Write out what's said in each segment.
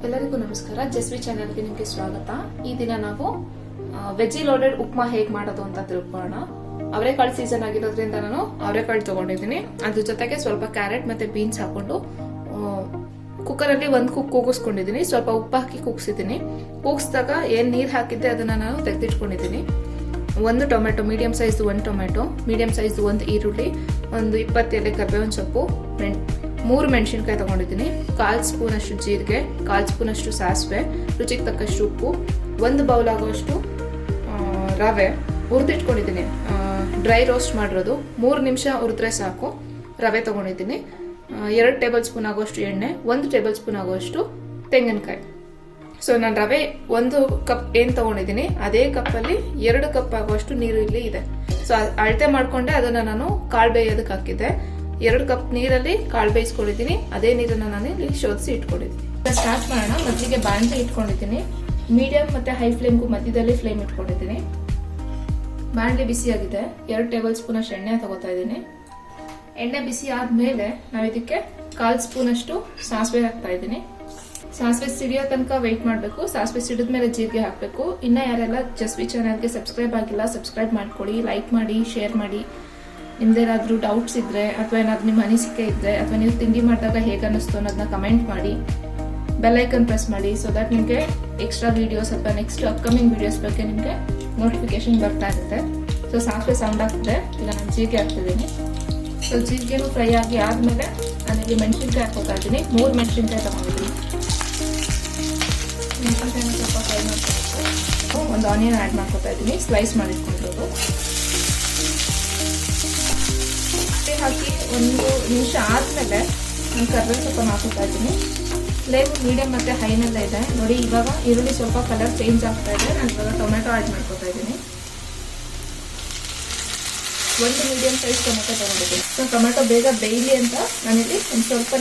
ಎಲ್ಲರಿಗೂ ನಮಸ್ಕಾರ. ಜಸ್ವಿ ಚಾನೆಲ್ಗೆ ನಿಮಗೆ ಸ್ವಾಗತ. ಈ ದಿನ ನಾವು ವೆಜಿ ಲೋಡೆಡ್ ಉಪ್ಮಾ ಹೇಗೆ ಮಾಡೋದು ಅಂತ ತಿಳ್ಕೊಳ್ಳೋಣ. ಅವರೆಕಾಳು ಸೀಸನ್ ಆಗಿರೋದ್ರಿಂದ ನಾನು ಅವರೆಕಾಳು ತಗೊಂಡಿದ್ದೀನಿ. ಅದ್ರ ಜೊತೆಗೆ ಸ್ವಲ್ಪ ಕ್ಯಾರೆಟ್ ಮತ್ತೆ ಬೀನ್ಸ್ ಹಾಕೊಂಡು ಕುಕ್ಕರ್ ಅಲ್ಲಿ ಒಂದು ಕುಕ್ ಕೂಗಿಸ್ಕೊಂಡಿದ್ದೀನಿ. ಸ್ವಲ್ಪ ಉಪ್ಪು ಹಾಕಿ ಕೂಗಿಸಿದ್ದೀನಿ. ಕೂಗಿಸಿದಾಗ ಏನ್ ನೀರ್ ಹಾಕಿದ್ದೆ ಅದನ್ನ ನಾನು ತೆಗೆದಿಟ್ಕೊಂಡಿದ್ದೀನಿ. ಒಂದು ಟೊಮೆಟೊ, ಮೀಡಿಯಂ ಸೈಜ್ ಒಂದು ಟೊಮೆಟೊ, ಮೀಡಿಯಂ ಸೈಜ್ ಒಂದು ಈರುಳ್ಳಿ, ಒಂದು 20 ಎಲೆ ಕರ್ಬೇವಿನ ಸೊಪ್ಪು, 3 ಮೆಣಸಿನ್ಕಾಯಿ ತಗೊಂಡಿದ್ದೀನಿ, 1/4 ಸ್ಪೂನ್ ಅಷ್ಟು ಜೀರಿಗೆ, 1/4 ಸ್ಪೂನ್ ಅಷ್ಟು ಸಾಸಿವೆ, ರುಚಿಗೆ ತಕ್ಕಷ್ಟು ಉಪ್ಪು, 1 ಬೌಲ್ ಆಗುವಷ್ಟು ರವೆ ಹುರಿದಿಟ್ಕೊಂಡಿದ್ದೀನಿ. ಡ್ರೈ ರೋಸ್ಟ್ ಮಾಡಿರೋದು 3 ನಿಮಿಷ ಹುರಿದ್ರೆ ಸಾಕು. ರವೆ ತಗೊಂಡಿದ್ದೀನಿ. 2 ಟೇಬಲ್ ಸ್ಪೂನ್ ಆಗುವಷ್ಟು ಎಣ್ಣೆ, 1 ಟೇಬಲ್ ಸ್ಪೂನ್ ಆಗುವಷ್ಟು ತೆಂಗಿನಕಾಯಿ. ಸೊ ನಾನು ರವೆ 1 ಕಪ್ ಏನು ತಗೊಂಡಿದ್ದೀನಿ ಅದೇ ಕಪ್ಪಲ್ಲಿ 2 ಕಪ್ ಆಗುವಷ್ಟು ನೀರು ಇಲ್ಲಿ ಇದೆ. ಸೊ ಅಳತೆ ಮಾಡ್ಕೊಂಡೆ ಅದನ್ನ ನಾನು ಕಾಳು ಬೇಯೋದಕ್ಕೆ ಹಾಕಿದ್ದೆ. 2 ಕಪ್ ನೀರಲ್ಲಿ ಕಾಳು ಬೇಯಿಸ್ಕೊಂಡಿದ್ದೀನಿ. ಅದೇ ನೀರನ್ನ ನಾನು ಇಲ್ಲಿ ಶೋಧಿಸಿ ಇಟ್ಕೊಂಡಿದ್ದೀನಿ. ಸ್ಟಾರ್ಟ್ ಮಾಡೋಣ. ಮೊದಲಿಗೆ ಬಾಣಲೆ ಇಟ್ಕೊಂಡಿದ್ದೀನಿ. ಮೀಡಿಯಂ ಮತ್ತೆ ಹೈ ಫ್ಲೇಮ್ಗೂ ಮಧ್ಯದಲ್ಲಿ ಫ್ಲೇಮ್ ಇಟ್ಕೊಂಡಿದ್ದೀನಿ. ಬಾಣಲೆ ಬಿಸಿ ಆಗಿದೆ. 2 ಟೇಬಲ್ ಸ್ಪೂನ್ ಅಷ್ಟು ಎಣ್ಣೆ ತಗೋತಾ ಇದ್ದೀನಿ. ಎಣ್ಣೆ ಬಿಸಿ ಆದ್ಮೇಲೆ ನಾವು ಇದಕ್ಕೆ 1/4 ಸ್ಪೂನ್ ಅಷ್ಟು ಸಾಸಿವೆ ಹಾಕ್ತಾ ಇದ್ದೀನಿ. ಸಾಸಿವೆ ಸಿಡಿಯೋ ತನಕ ವೆಯ್ಟ್ ಮಾಡಬೇಕು. ಸಾಸಿವೆ ಸಿಡಿದ್ಮೇಲೆ ಜೀರಿಗೆ ಹಾಕಬೇಕು. ಇನ್ನ ಯಾರೆಲ್ಲ ಜಸ್ವಿ ಚಾನೆಲ್ಗೆ ಸಬ್ಸ್ಕ್ರೈಬ್ ಆಗಿಲ್ಲ ಸಬ್ಸ್ಕ್ರೈಬ್ ಮಾಡ್ಕೊಳ್ಳಿ, ಲೈಕ್ ಮಾಡಿ, ಶೇರ್ ಮಾಡಿ. ನಿಮ್ದೇನಾದ್ರೂ ಡೌಟ್ಸ್ ಇದ್ರೆ ಅಥವಾ ಏನಾದ್ರು ನಿಮ್ಮ ಅನಿಸಿಕೆ ಇದ್ರೆ ಅಥವಾ ನೀವು ತಿಂಡಿ ಮಾಡಿದಾಗ ಹೇಗೆ ಅನ್ನಿಸ್ತು ಅನ್ನೋದನ್ನ ಕಮೆಂಟ್ ಮಾಡಿ. ಬೆಲ್ ಐಕನ್ ಪ್ರೆಸ್ ಮಾಡಿ. ಸೊ ದಟ್ ನಿಮಗೆ ಎಕ್ಸ್ಟ್ರಾ ವಿಡಿಯೋಸ್ ಅಥವಾ ನೆಕ್ಸ್ಟ್ ಅಪ್ಕಮಿಂಗ್ ವಿಡಿಯೋಸ್ ಬಗ್ಗೆ ನಿಮಗೆ ನೋಟಿಫಿಕೇಶನ್ ಬರ್ತಾ ಇರುತ್ತೆ. ಸೊ ಸಾಸಿವೆ ಸೌಂಡ್ ಆಗ್ತದೆ. ಈಗ ನಾನು ಜೀರಿಗೆ ಹಾಕ್ತಿದ್ದೀನಿ. ಸೊ ಜೀರಿಗೆನೂ ಫ್ರೈ ಆಗಿ ಆದ್ಮೇಲೆ ನಾನಿಲ್ಲಿ ಮೆಣಸಿನ್ಕಾಯಿ ಹಾಕೋತಾ ಇದ್ದೀನಿ. 3 ಮೆಣಸಿನ್ಕಾಯಿ ತಗೊಂಡಿದ್ದೀನಿ. ಮೆಣಸಿನ್ಕಾಯಿನ ಸ್ವಲ್ಪ ಫ್ರೈ ಮಾಡ್ಕೊಬೇಕು. ಒಂದು ಆನಿಯನ್ ಆ್ಯಡ್ ಮಾಡ್ಕೊತಾ ಇದ್ದೀನಿ, ಸ್ಲೈಸ್ ಮಾಡಿಟ್ಕೊಂಡಿರೋದು. ಹಾಕಿ 1 ನಿಮಿಷ ಆದ್ಮೇಲೆ ನಾನು ಕರ್ಬೇವಿನ ಸೊಪ್ಪನ್ನು ಹಾಕೋತಾ ಇದ್ದೀನಿ. ಫ್ಲೇಮ್ ಮೀಡಿಯಂ ಮತ್ತೆ ಹೈನಲ್ಲ ಇದೆ ನೋಡಿ. ಇವಾಗ ಈರುಳ್ಳಿ ಸ್ವಲ್ಪ ಕಲರ್ ಚೇಂಜ್ ಆಗ್ತಾ ಇದೆ. ನಾನು ಇವಾಗ ಟೊಮೆಟೊ ಆ್ಯಡ್ ಮಾಡ್ಕೊತಾ ಇದ್ದೀನಿ. 1 ಮೀಡಿಯಂ ಸೈಜ್ ಟೊಮೆಟೊ ತಗೊಂಡಿದ್ದೀನಿ. ಸೊ ಟೊಮೆಟೊ ಬೇಗ ಬೇಯಲಿ ಅಂತ ನಾನಿಲ್ಲಿ ಸ್ವಲ್ಪ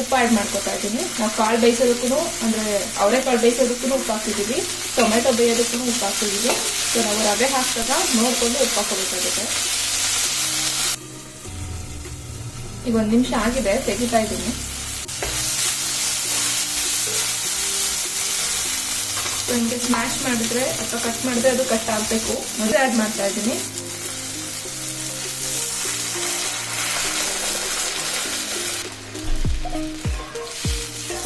ಉಪ್ಪು ಆ್ಯಡ್ ಮಾಡ್ಕೊತಾ ಇದ್ದೀನಿ. ನಾವು ಕಾಳು ಬೇಯಿಸೋದಕ್ಕೂ ಅಂದರೆ ಅವರೆಕಾಳು ಬೇಯಿಸೋದಕ್ಕೂ ಉಪ್ಪು ಹಾಕಿದ್ದೀವಿ, ಟೊಮೆಟೊ ಬೇಯೋದಕ್ಕೂ ಉಪ್ಪು ಹಾಕಿದ್ದೀವಿ. ಸೊ ನಾವು ರವೆ ಹಾಕಿದಾಗ ನೋಡಿಕೊಂಡು ಉಪ್ಪು ಹಾಕೋಬೇಕಾಗುತ್ತೆ. ಈಗ 1 ನಿಮಿಷ ಆಗಿದೆ, ತೆಗಿತಾ ಇದ್ದೀನಿ. ಹಿಂಗೆ ಸ್ಮ್ಯಾಶ್ ಮಾಡಿದ್ರೆ ಅಥವಾ ಕಟ್ ಮಾಡಿದ್ರೆ ಅದು ಕಟ್ ಆಗಬೇಕು. ಮೊದಲು ಆ್ಯಡ್ ಮಾಡ್ತಾ ಇದ್ದೀನಿ.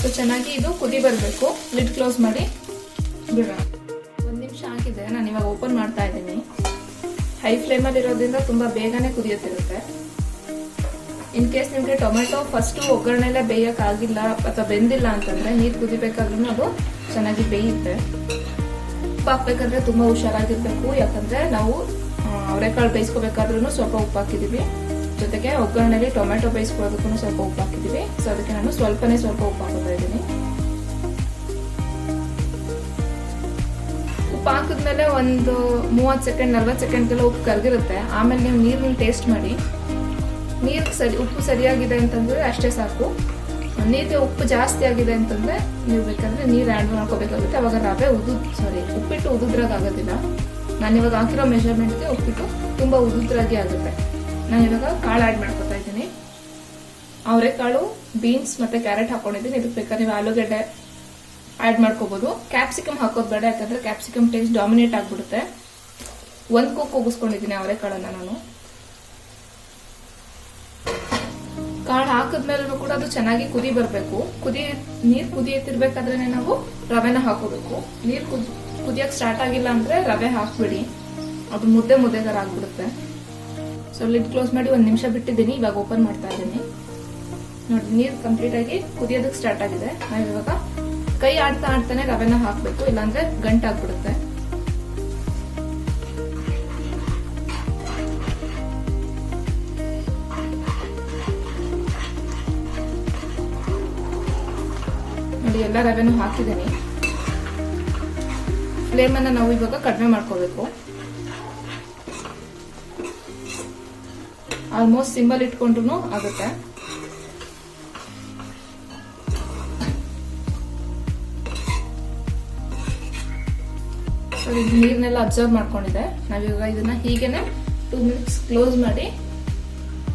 ಸೊ ಚೆನ್ನಾಗಿ ಇದು ಕುದಿ ಬರಬೇಕು. ಲಿಡ್ ಕ್ಲೋಸ್ ಮಾಡಿ ಬಿಡೋಣ. 1 ನಿಮಿಷ ಆಗಿದೆ. ನಾನು ಇವಾಗ ಓಪನ್ ಮಾಡ್ತಾ ಇದ್ದೀನಿ. ಹೈ ಫ್ಲೇಮಲ್ಲಿ ಇರೋದ್ರಿಂದ ತುಂಬ ಬೇಗನೆ ಕುದಿಯುತ್ತಿರುತ್ತೆ. ಇನ್ ಕೇಸ್ ನಿಮಗೆ ಟೊಮೆಟೊ ಫಸ್ಟ್ ಒಗ್ಗರಣೆಲ್ಲ ಬೇಯಕ್ಕಾಗಿಲ್ಲ ಅಥವಾ ಬೆಂದಿಲ್ಲ ಅಂತಂದ್ರೆ ನೀರು ಕುದಿಬೇಕಾದ್ರೂ ಅದು ಚೆನ್ನಾಗಿ ಬೇಯುತ್ತೆ. ಉಪ್ಪು ಹಾಕ್ಬೇಕಾದ್ರೆ ತುಂಬಾ ಹುಷಾರಾಗಿರ್ಬೇಕು. ಯಾಕಂದ್ರೆ ನಾವು ಅವರೆಕಾಳು ಬೇಯಿಸ್ಕೋಬೇಕಾದ್ರೂ ಸ್ವಲ್ಪ ಉಪ್ಪು ಹಾಕಿದೀವಿ. ಜೊತೆಗೆ ಒಗ್ಗರಣೆಲಿ ಟೊಮೆಟೊ ಬೇಯಿಸ್ಕೊಳ್ಳೋದಕ್ಕೂ ಸ್ವಲ್ಪ ಉಪ್ಪು ಹಾಕಿದೀವಿ. ಸೊ ಅದಕ್ಕೆ ನಾನು ಸ್ವಲ್ಪ ಉಪ್ಪು ಹಾಕೋತಾ ಇದ್ದೀನಿ. ಉಪ್ಪು ಹಾಕಿದ್ಮೇಲೆ ಒಂದು 30 ಸೆಕೆಂಡ್ 40 ಸೆಕೆಂಡ್ಗೆಲ್ಲ ಉಪ್ಪು ಕರಗಿರುತ್ತೆ. ಆಮೇಲೆ ನೀವು ನೀರನ್ನ ಟೇಸ್ಟ್ ಮಾಡಿ. ಉಪ್ಪು ಸರಿಯಾಗಿದೆ ಅಂತಂದ್ರೆ ಅಷ್ಟೇ ಸಾಕು. ನೀರಿಗೆ ಉಪ್ಪು ಜಾಸ್ತಿ ಆಗಿದೆ ಅಂತಂದ್ರೆ ನೀವು ಬೇಕಾದ್ರೆ ನೀರು ಆ್ಯಡ್ ಮಾಡ್ಕೋಬೇಕಾಗುತ್ತೆ. ಅವಾಗ ರವೆ ಉಪ್ಪಿಟ್ಟು ಉದುದ್ರಾಗೋದಿಲ್ಲ. ನಾನಿವಾಗ ಹಾಕಿರೋ ಮೆಷರ್ಮೆಂಟ್ಗೆ ಉಪ್ಪಿಟ್ಟು ತುಂಬಾ ಉದುದ್ರಾಗಿ ಆಗುತ್ತೆ. ನಾನು ಇವಾಗ ಕಾಳು ಆ್ಯಡ್ ಮಾಡ್ಕೊತಾ ಇದ್ದೀನಿ. ಅವರೆಕಾಳು, ಬೀನ್ಸ್ ಮತ್ತೆ ಕ್ಯಾರೆಟ್ ಹಾಕೊಂಡಿದ್ದೀನಿ. ಇದಕ್ಕೆ ಬೇಕಾದ್ರೆ ನೀವು ಆಲೂಗಡ್ಡೆ ಆ್ಯಡ್ ಮಾಡ್ಕೋಬಹುದು. ಕ್ಯಾಪ್ಸಿಕಮ್ ಹಾಕೋದು ಬೇಡ, ಯಾಕಂದ್ರೆ ಕ್ಯಾಪ್ಸಿಕಮ್ ಟೇಸ್ಟ್ ಡಾಮಿನೇಟ್ ಆಗ್ಬಿಡುತ್ತೆ. 1 ಕುಕ್ ಕೂಗಿಸ್ಕೊಂಡಿದ್ದೀನಿ ಅವರೆಕಾಳನ್ನ ನಾನು. ಕಾಳು ಹಾಕಿದ್ಮೇಲೂ ಕೂಡ ಅದು ಚೆನ್ನಾಗಿ ಕುದಿ ಬರಬೇಕು. ನೀರು ಕುದಿಯುತ್ತಿರ್ಬೇಕಾದ್ರೆ ನಾವು ರವೆನ ಹಾಕೋಬೇಕು. ನೀರು ಕುದಿಯಕ್ಕೆ ಸ್ಟಾರ್ಟ್ ಆಗಿಲ್ಲ ಅಂದ್ರೆ ರವೆ ಹಾಕ್ಬಿಡಿ, ಅದು ಮುದ್ದೆ ತರ ಆಗ್ಬಿಡುತ್ತೆ. ಸೊ ಲಿಡ್ ಕ್ಲೋಸ್ ಮಾಡಿ 1 ನಿಮಿಷ ಬಿಟ್ಟಿದ್ದೀನಿ. ಇವಾಗ ಓಪನ್ ಮಾಡ್ತಾ ಇದ್ದೀನಿ. ನೋಡಿ, ನೀರು ಕಂಪ್ಲೀಟ್ ಆಗಿ ಕುದಿಯೋದಕ್ಕೆ ಸ್ಟಾರ್ಟ್ ಆಗಿದೆ. ನಾವು ಇವಾಗ ಕೈ ಆಡ್ತಾನೆ ರವೆನ ಹಾಕ್ಬೇಕು, ಇಲ್ಲಾಂದ್ರೆ ಗಂಟಾಗ್ಬಿಡುತ್ತೆ. ಎಲ್ಲ ರವೆನೂ ಹಾಕಿದ್ದೀನಿ. ಫ್ಲೇಮ್ ಅನ್ನ ನಾವು ಇವಾಗ ಕಡಿಮೆ ಮಾಡ್ಕೋಬೇಕು. ಆಲ್ಮೋಸ್ಟ್ ಸಿಂಬಲ್ ಇಟ್ಕೊಂಡ್ರು ಆಗುತ್ತೆ. ನೀರ್ನೆಲ್ಲ ಅಬ್ಸರ್ವ್ ಮಾಡ್ಕೊಂಡಿದೆ. ನಾವಿವಾಗ ಇದನ್ನ ಹೀಗೇನೆ 2 ಮಿನಿಟ್ಸ್ ಕ್ಲೋಸ್ ಮಾಡಿ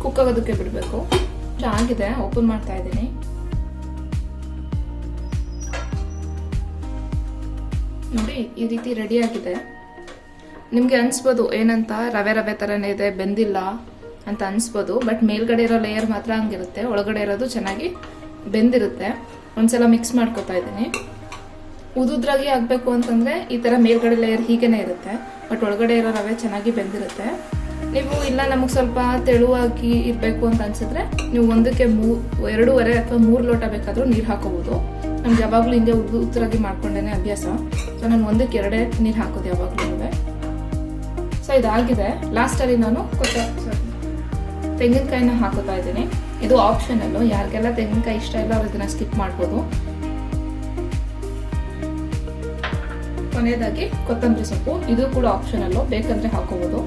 ಕುಕ್ ಆಗೋದಕ್ಕೆ ಬಿಡಬೇಕು. ಆಗಿದೆ. ಓಪನ್ ಮಾಡ್ತಾ ಇದ್ದೀನಿ. ನೋಡಿ ಈ ರೀತಿ ರೆಡಿ ಆಗಿದೆ. ನಿಮಗೆ ಅನ್ಸ್ಬೋದು ಏನಂತ ರವೆ ರವೆ ಥರನೇ ಇದೆ, ಬೆಂದಿಲ್ಲ ಅಂತ ಅನ್ಸ್ಬೋದು. ಬಟ್ ಮೇಲ್ಗಡೆ ಇರೋ ಲೇಯರ್ ಮಾತ್ರ ಹಂಗಿರುತ್ತೆ, ಒಳಗಡೆ ಇರೋದು ಚೆನ್ನಾಗಿ ಬೆಂದಿರುತ್ತೆ. ಒಂದ್ಸಲ ಮಿಕ್ಸ್ ಮಾಡ್ಕೊತಾ ಇದ್ದೀನಿ. ಉದುದ್ರಾಗಿ ಆಗಬೇಕು ಅಂತಂದರೆ ಈ ಥರ ಮೇಲ್ಗಡೆ ಲೇಯರ್ ಹೀಗೇನೆ ಇರುತ್ತೆ, ಬಟ್ ಒಳಗಡೆ ಇರೋ ರವೆ ಚೆನ್ನಾಗಿ ಬೆಂದಿರುತ್ತೆ. ನೀವು ಇಲ್ಲ ನಮಗೆ ಸ್ವಲ್ಪ ತೆಳುವಾಗಿ ಇರಬೇಕು ಅಂತ ಅನ್ಸಿದ್ರೆ ನೀವು 2.5 ಅಥವಾ 3 ಲೋಟ ಬೇಕಾದರೂ ನೀರು ಹಾಕೋಬೋದು. ನಮ್ಗೆ ಯಾವಾಗಲೂ ಹಿಂಗೆ ಉದುರಾಗಿ ಮಾಡ್ಕೊಂಡೇನೆ ಅಭ್ಯಾಸ. ಸೊ ನಾನು 1-2 ನೀರು ಹಾಕೋದು ಯಾವಾಗಲೂ. ಸೊ ಇದಾಗಿದೆ. ಲಾಸ್ಟಲ್ಲಿ ನಾನು ತೆಂಗಿನಕಾಯಿನ ಹಾಕೋತಾ ಇದ್ದೀನಿ. ಇದು ಆಪ್ಷನಲ್ಲು, ಯಾರಿಗೆಲ್ಲ ತೆಂಗಿನಕಾಯಿ ಇಷ್ಟ ಇಲ್ಲ ಅವ್ರು ಇದನ್ನ ಸ್ಕಿಪ್ ಮಾಡ್ಬೋದು. ಕೊನೆಯದಾಗಿ ಕೊತ್ತಂಬರಿ ಸೊಪ್ಪು, ಇದು ಕೂಡ ಆಪ್ಷನಲ್ಲು, ಬೇಕಂದ್ರೆ ಹಾಕೋಬೋದು.